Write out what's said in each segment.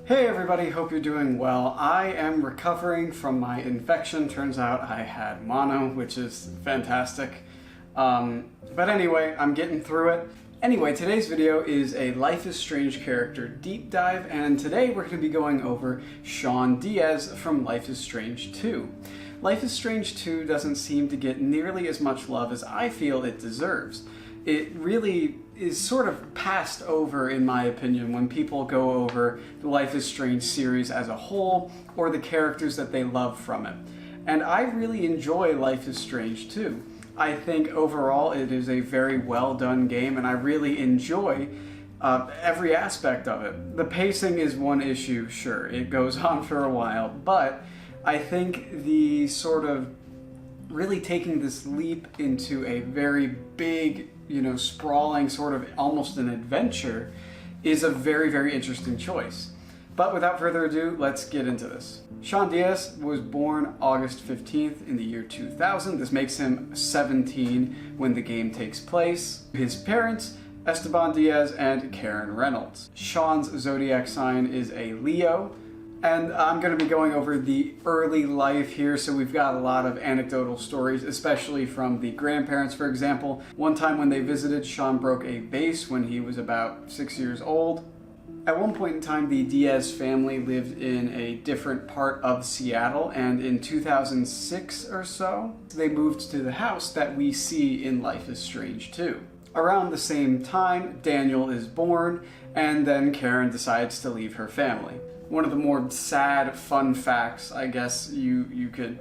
Hey everybody, hope you're doing well. I am recovering from my infection. Turns out I had mono, which is fantastic. But anyway, I'm getting through it. Anyway, today's video is a Life is Strange character deep dive, and today we're going to be going over Sean Diaz from Life is Strange 2. Life is Strange 2 doesn't seem to get nearly as much love as I feel it deserves. It really is sort of passed over, in my opinion, when people go over the Life is Strange series as a whole or the characters that they love from it. And I really enjoy Life is Strange 2. I think overall it is a very well done game, and I really enjoy every aspect of it. The pacing is one issue, sure, it goes on for a while, but I think the sort of really taking this leap into a very big, sprawling sort of almost an adventure is a very, very interesting choice. But without further ado, let's get into this. Sean Diaz was born August 15th in the year 2000. This makes him 17 when the game takes place. His parents, Esteban Diaz and Karen Reynolds. Sean's zodiac sign is a Leo. And I'm going to be going over the early life here, so we've got a lot of anecdotal stories, especially from the grandparents, for example. One time when they visited, Sean broke a vase when he was about 6 years old. At one point in time, the Diaz family lived in a different part of Seattle, and in 2006 or so, they moved to the house that we see in Life is Strange 2. Around the same time, Daniel is born, and then Karen decides to leave her family. One of the more sad, fun facts, I guess, you could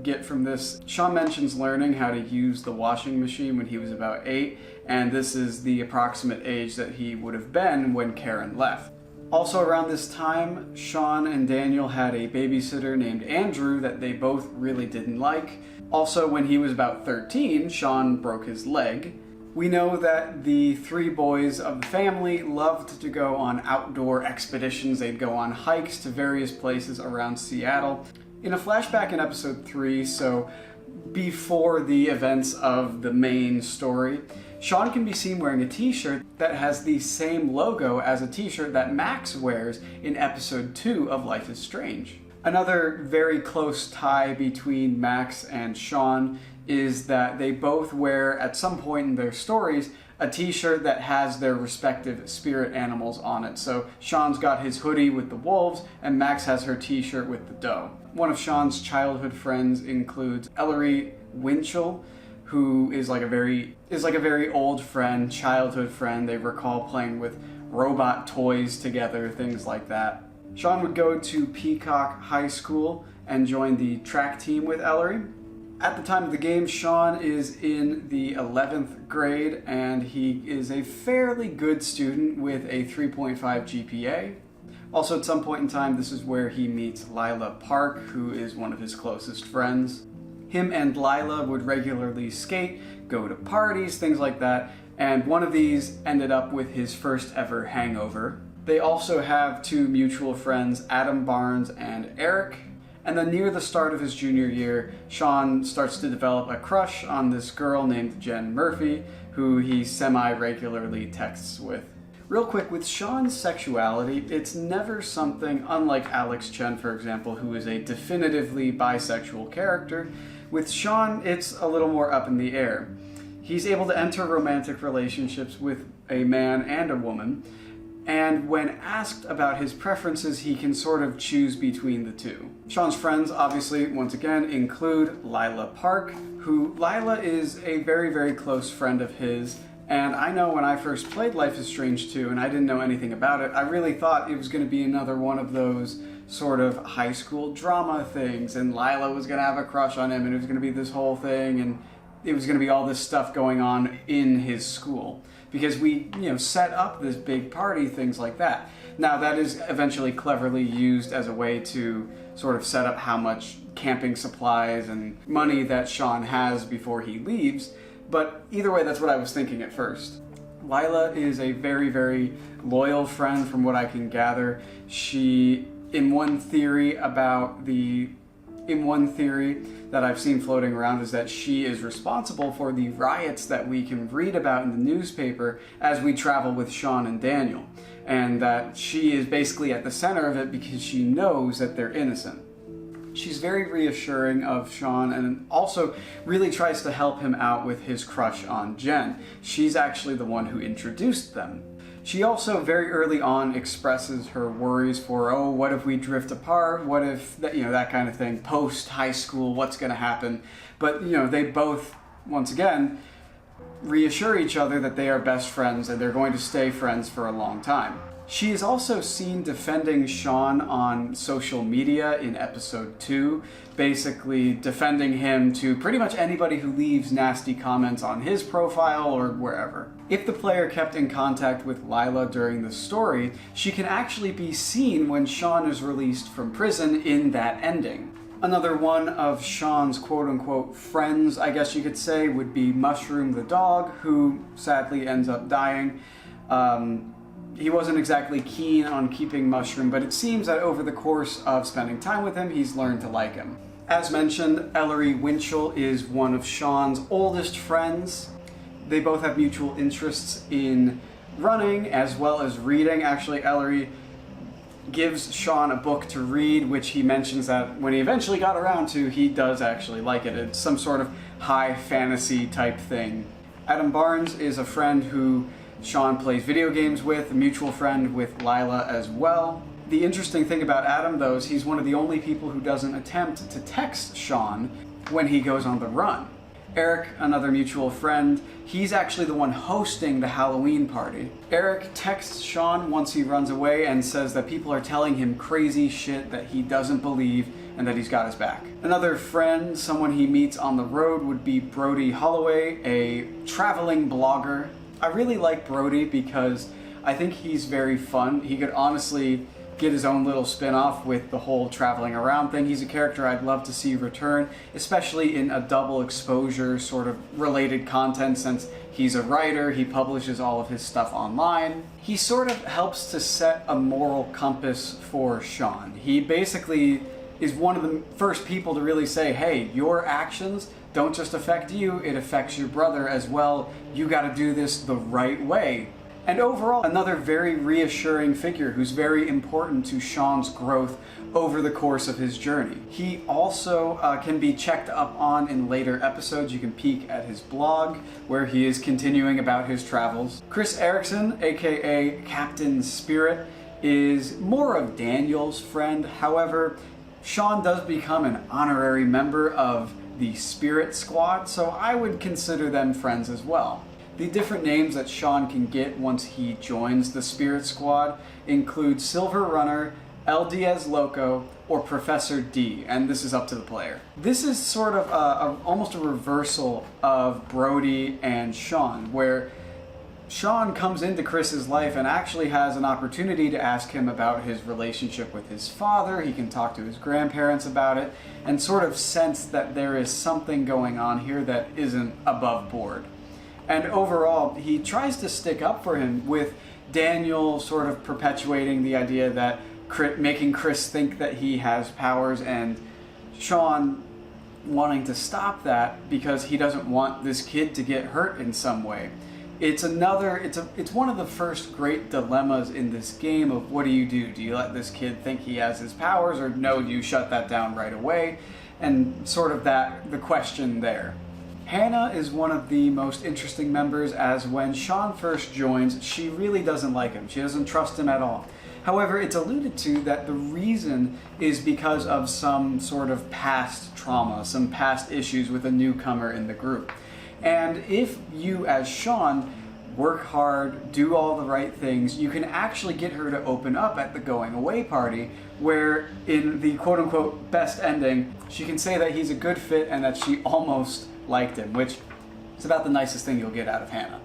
get from this, Sean mentions learning how to use the washing machine when he was about 8, and this is the approximate age that he would have been when Karen left. Also around this time, Sean and Daniel had a babysitter named Andrew that they both really didn't like. Also, when he was about 13, Sean broke his leg. We know that the three boys of the family loved to go on outdoor expeditions. They'd go on hikes to various places around Seattle. In a flashback in episode 3, so before the events of the main story, Sean can be seen wearing a t-shirt that has the same logo as a t-shirt that Max wears in episode 2 of Life is Strange. Another very close tie between Max and Sean is that they both wear, at some point in their stories, a t-shirt that has their respective spirit animals on it. So Sean's got his hoodie with the wolves, and Max has her t-shirt with the doe. One of Sean's childhood friends includes Ellery Winchell, who is like a very old friend, childhood friend. They recall playing with robot toys together, things like that. Sean would go to Peacock High School and join the track team with Ellery. At the time of the game, Sean is in the 11th grade, and he is a fairly good student with a 3.5 GPA. Also, at some point in time, this is where he meets Lila Park, who is one of his closest friends. Him and Lila would regularly skate, go to parties, things like that, and one of these ended up with his first ever hangover. They also have two mutual friends, Adam Barnes and Eric. And then near the start of his junior year, Sean starts to develop a crush on this girl named Jen Murphy, who he semi-regularly texts with. Real quick, with Sean's sexuality, it's never something, unlike Alex Chen, for example, who is a definitively bisexual character. With Sean, it's a little more up in the air. He's able to enter romantic relationships with a man and a woman, and when asked about his preferences, he can sort of choose between the two. Sean's friends, obviously, once again, include Lila Park, who Lila is a very, very close friend of his, and I know when I first played Life is Strange 2 and I didn't know anything about it, I really thought it was going to be another one of those sort of high school drama things, and Lila was going to have a crush on him, and it was going to be this whole thing, and it was going to be all this stuff going on in his school. Because we, set up this big party, things like that. Now, that is eventually cleverly used as a way to sort of set up how much camping supplies and money that Sean has before he leaves, but either way, that's what I was thinking at first. Lila is a very, very loyal friend from what I can gather. She, in one theory about the In one theory that I've seen floating around is that she is responsible for the riots that we can read about in the newspaper as we travel with Sean and Daniel, and that she is basically at the center of it because she knows that they're innocent. She's very reassuring of Sean and also really tries to help him out with his crush on Jen. She's actually the one who introduced them. She also very early on expresses her worries for, oh, what if we drift apart? What if, that kind of thing. Post high school, what's going to happen? But, they both, once again, reassure each other that they are best friends and they're going to stay friends for a long time. She is also seen defending Sean on social media in episode 2, basically defending him to pretty much anybody who leaves nasty comments on his profile or wherever. If the player kept in contact with Lila during the story, she can actually be seen when Sean is released from prison in that ending. Another one of Sean's quote-unquote friends, I guess you could say, would be Mushroom the dog, who sadly ends up dying. He wasn't exactly keen on keeping Mushroom, but it seems that over the course of spending time with him, he's learned to like him. As mentioned, Ellery Winchell is one of Sean's oldest friends. They both have mutual interests in running as well as reading. Actually, Ellery gives Sean a book to read, which he mentions that when he eventually got around to, he does actually like it. It's some sort of high fantasy type thing. Adam Barnes is a friend who Sean plays video games with, a mutual friend with Lila as well. The interesting thing about Adam, though, is he's one of the only people who doesn't attempt to text Sean when he goes on the run. Eric, another mutual friend, he's actually the one hosting the Halloween party. Eric texts Sean once he runs away and says that people are telling him crazy shit that he doesn't believe and that he's got his back. Another friend, someone he meets on the road, would be Brody Holloway, a traveling blogger. I really like Brody because I think he's very fun. He could honestly get his own little spin-off with the whole traveling around thing. He's a character I'd love to see return, especially in a double exposure sort of related content, since he's a writer, he publishes all of his stuff online. He sort of helps to set a moral compass for Sean. He basically is one of the first people to really say, hey, your actions don't just affect you, it affects your brother as well. You gotta do this the right way. And overall, another very reassuring figure who's very important to Sean's growth over the course of his journey. He also can be checked up on in later episodes. You can peek at his blog, where he is continuing about his travels. Chris Erickson, aka Captain Spirit, is more of Daniel's friend. However, Sean does become an honorary member of the Spirit Squad, so I would consider them friends as well. The different names that Sean can get once he joins the Spirit Squad include Silver Runner, El Diaz Loco, or Professor D, and this is up to the player. This is sort of almost a reversal of Brody and Sean, where Sean comes into Chris's life and actually has an opportunity to ask him about his relationship with his father. He can talk to his grandparents about it and sort of sense that there is something going on here that isn't above board. And overall, he tries to stick up for him, with Daniel sort of perpetuating the idea that making Chris think that he has powers, and Sean wanting to stop that because he doesn't want this kid to get hurt in some way. It's one of the first great dilemmas in this game of what do? Do you let this kid think he has his powers, or no, do you shut that down right away? And sort of the question there. Hannah is one of the most interesting members, as when Sean first joins, she really doesn't like him. She doesn't trust him at all. However, it's alluded to that the reason is because of some sort of past trauma, some past issues with a newcomer in the group. And if you, as Sean, work hard, do all the right things, you can actually get her to open up at the going away party, where in the quote-unquote best ending, she can say that he's a good fit and that she almost liked him, which is about the nicest thing you'll get out of Hannah.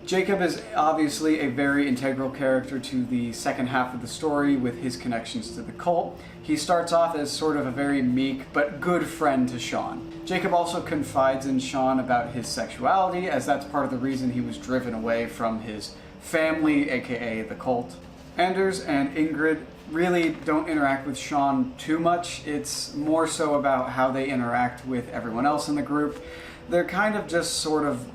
Jacob is obviously a very integral character to the second half of the story with his connections to the cult. He starts off as sort of a very meek but good friend to Sean. Jacob also confides in Sean about his sexuality, as that's part of the reason he was driven away from his family, aka the cult. Anders and Ingrid really don't interact with Sean too much. It's more so about how they interact with everyone else in the group. They're kind of just sort of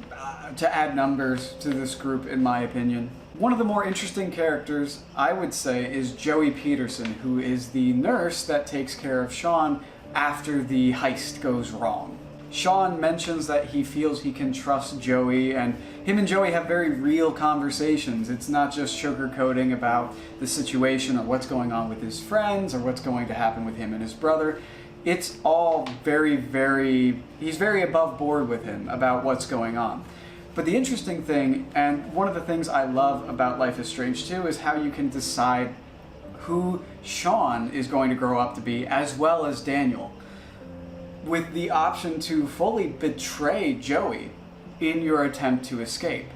to add numbers to this group, in my opinion. One of the more interesting characters, I would say, is Joey Peterson, who is the nurse that takes care of Sean after the heist goes wrong. Sean mentions that he feels he can trust Joey, and him and Joey have very real conversations. It's not just sugarcoating about the situation or what's going on with his friends or what's going to happen with him and his brother. It's all he's very above board with him about what's going on. But the interesting thing, and one of the things I love about Life is Strange 2, is how you can decide who Sean is going to grow up to be, as well as Daniel, with the option to fully betray Joey in your attempt to escape.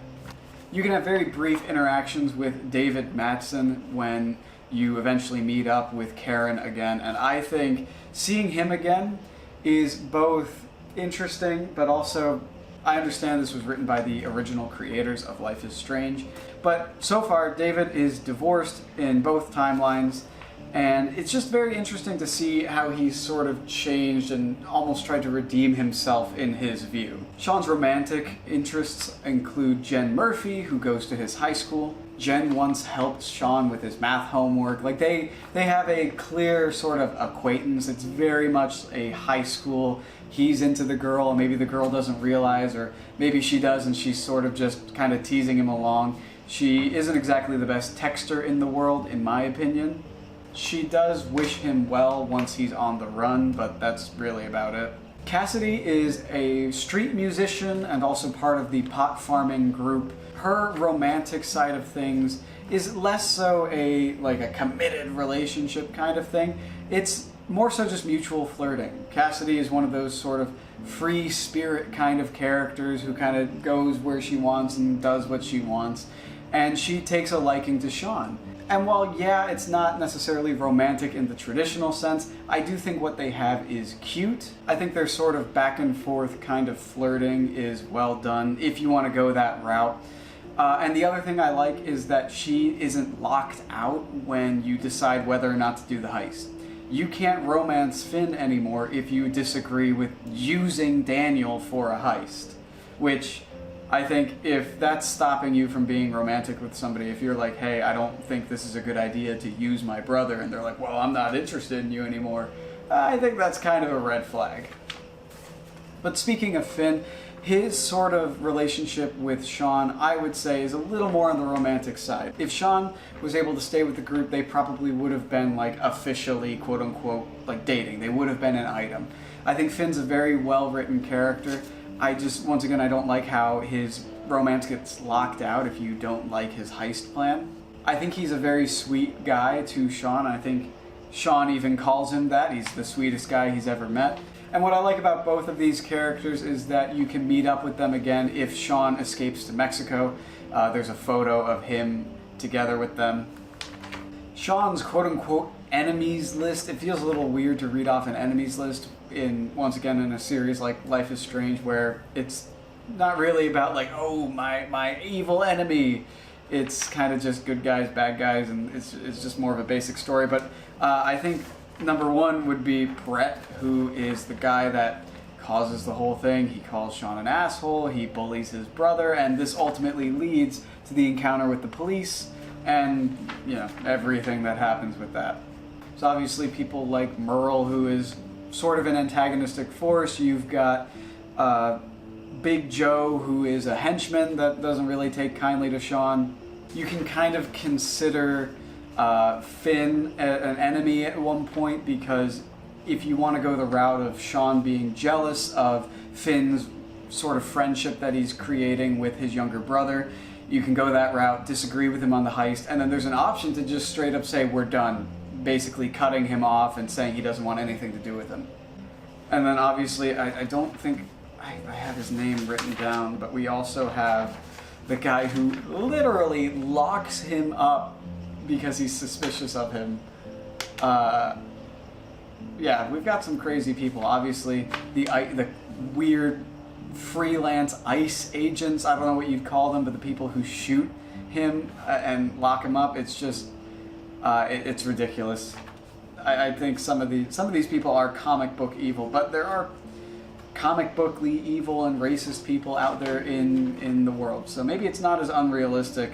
You can have very brief interactions with David Mattson when you eventually meet up with Karen again, and I think seeing him again is both interesting, but also, I understand this was written by the original creators of Life is Strange, but so far David is divorced in both timelines, and it's just very interesting to see how he's sort of changed and almost tried to redeem himself in his view. Sean's romantic interests include Jen Murphy, who goes to his high school. Jen once helped Sean with his math homework. Like, they have a clear sort of acquaintance. It's very much a high school. He's into the girl, and maybe the girl doesn't realize, or maybe she does and she's sort of just kind of teasing him along. She isn't exactly the best texter in the world, in my opinion. She does wish him well once he's on the run, but that's really about it. Cassidy is a street musician and also part of the pot farming group. Her romantic side of things is less so a committed relationship kind of thing. It's more so just mutual flirting. Cassidy is one of those sort of free spirit kind of characters who kind of goes where she wants and does what she wants, and she takes a liking to Sean. And while, yeah, it's not necessarily romantic in the traditional sense, I do think what they have is cute. I think their sort of back and forth kind of flirting is well done, if you want to go that route. And the other thing I like is that she isn't locked out when you decide whether or not to do the heist. You can't romance Finn anymore if you disagree with using Daniel for a heist, which I think if that's stopping you from being romantic with somebody, if you're like, hey, I don't think this is a good idea to use my brother, and they're like, well, I'm not interested in you anymore, I think that's kind of a red flag. But speaking of Finn, his sort of relationship with Sean, I would say, is a little more on the romantic side. If Sean was able to stay with the group, they probably would have been officially, quote unquote, dating. They would have been an item. I think Finn's a very well-written character. Once again, I don't like how his romance gets locked out if you don't like his heist plan. I think he's a very sweet guy to Sean. I think Sean even calls him that. He's the sweetest guy he's ever met. And what I like about both of these characters is that you can meet up with them again if Sean escapes to Mexico. There's a photo of him together with them. Sean's quote-unquote enemies list, it feels a little weird to read off an enemies list once again in a series like Life is Strange, where it's not really about oh, my evil enemy. It's kind of just good guys, bad guys, and it's just more of a basic story. But I think number one would be Brett, who is the guy that causes the whole thing. He calls Sean an asshole, he bullies his brother, and this ultimately leads to the encounter with the police and, everything that happens with that. So obviously people like Merle, who is sort of an antagonistic force. You've got Big Joe, who is a henchman that doesn't really take kindly to Sean. You can kind of consider Finn an enemy at one point, because if you want to go the route of Sean being jealous of Finn's sort of friendship that he's creating with his younger brother, you can go that route, disagree with him on the heist, and then there's an option to just straight up say, we're done, basically cutting him off and saying he doesn't want anything to do with him. And then obviously, I don't think I have his name written down, but we also have the guy who literally locks him up because he's suspicious of him. Yeah, we've got some crazy people. Obviously, the weird freelance ICE agents, I don't know what you'd call them, but the people who shoot him and lock him up, it's just, It's ridiculous. I think some of these people are comic book evil, but there are comic bookly evil and racist people out there in the world. So maybe it's not as unrealistic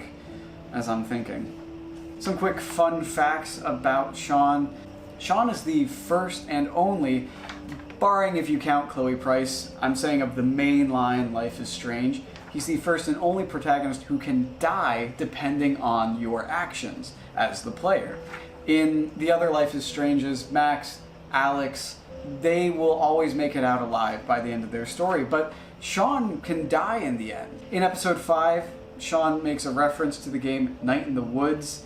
as I'm thinking. Some quick fun facts about Sean. Sean is the first and only, barring if you count Chloe Price, I'm saying of the main line Life is Strange, he's the first and only protagonist who can die depending on your actions as the player. In the other Life is Stranges, Max, Alex, they will always make it out alive by the end of their story, but Sean can die in the end. In episode 5, Sean makes a reference to the game Night in the Woods,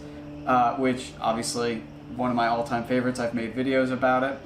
which obviously one of my all-time favorites. I've made videos about it.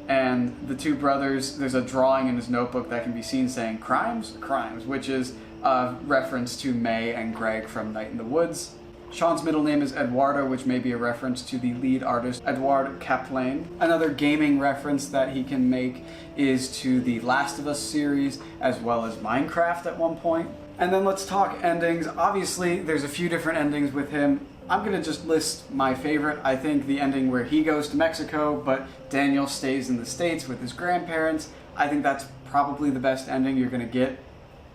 And the two brothers, there's a drawing in his notebook that can be seen saying crimes, crimes, which is a reference to May and Greg from Night in the Woods. Sean's middle name is Eduardo, which may be a reference to the lead artist Edouard Kaplan. Another gaming reference that he can make is to the Last of Us series, as well as Minecraft at one point. And then let's talk endings. Obviously, there's a few different endings with him. I'm gonna just list my favorite. I think the ending where he goes to Mexico, but Daniel stays in the States with his grandparents. I think that's probably the best ending you're gonna get,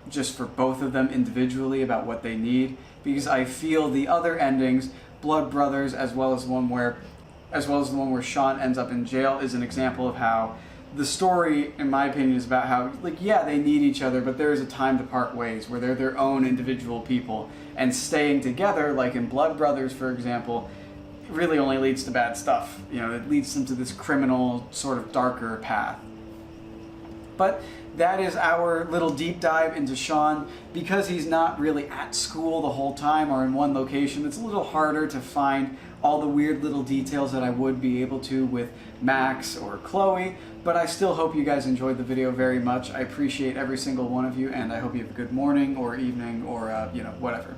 just for both of them individually about what they need. Because I feel the other endings, Blood Brothers, as well as the one where Sean ends up in jail, is an example of how the story, in my opinion, is about how, like, yeah, they need each other, but there is a time to part ways, where they're their own individual people, and staying together, like in Blood Brothers, for example, really only leads to bad stuff. You know, it leads them to this criminal, sort of darker path. But that is our little deep dive into Sean. Because he's not really at school the whole time or in one location, it's a little harder to find all the weird little details that I would be able to with Max or Chloe, but I still hope you guys enjoyed the video very much. I appreciate every single one of you, and I hope you have a good morning or evening or, whatever.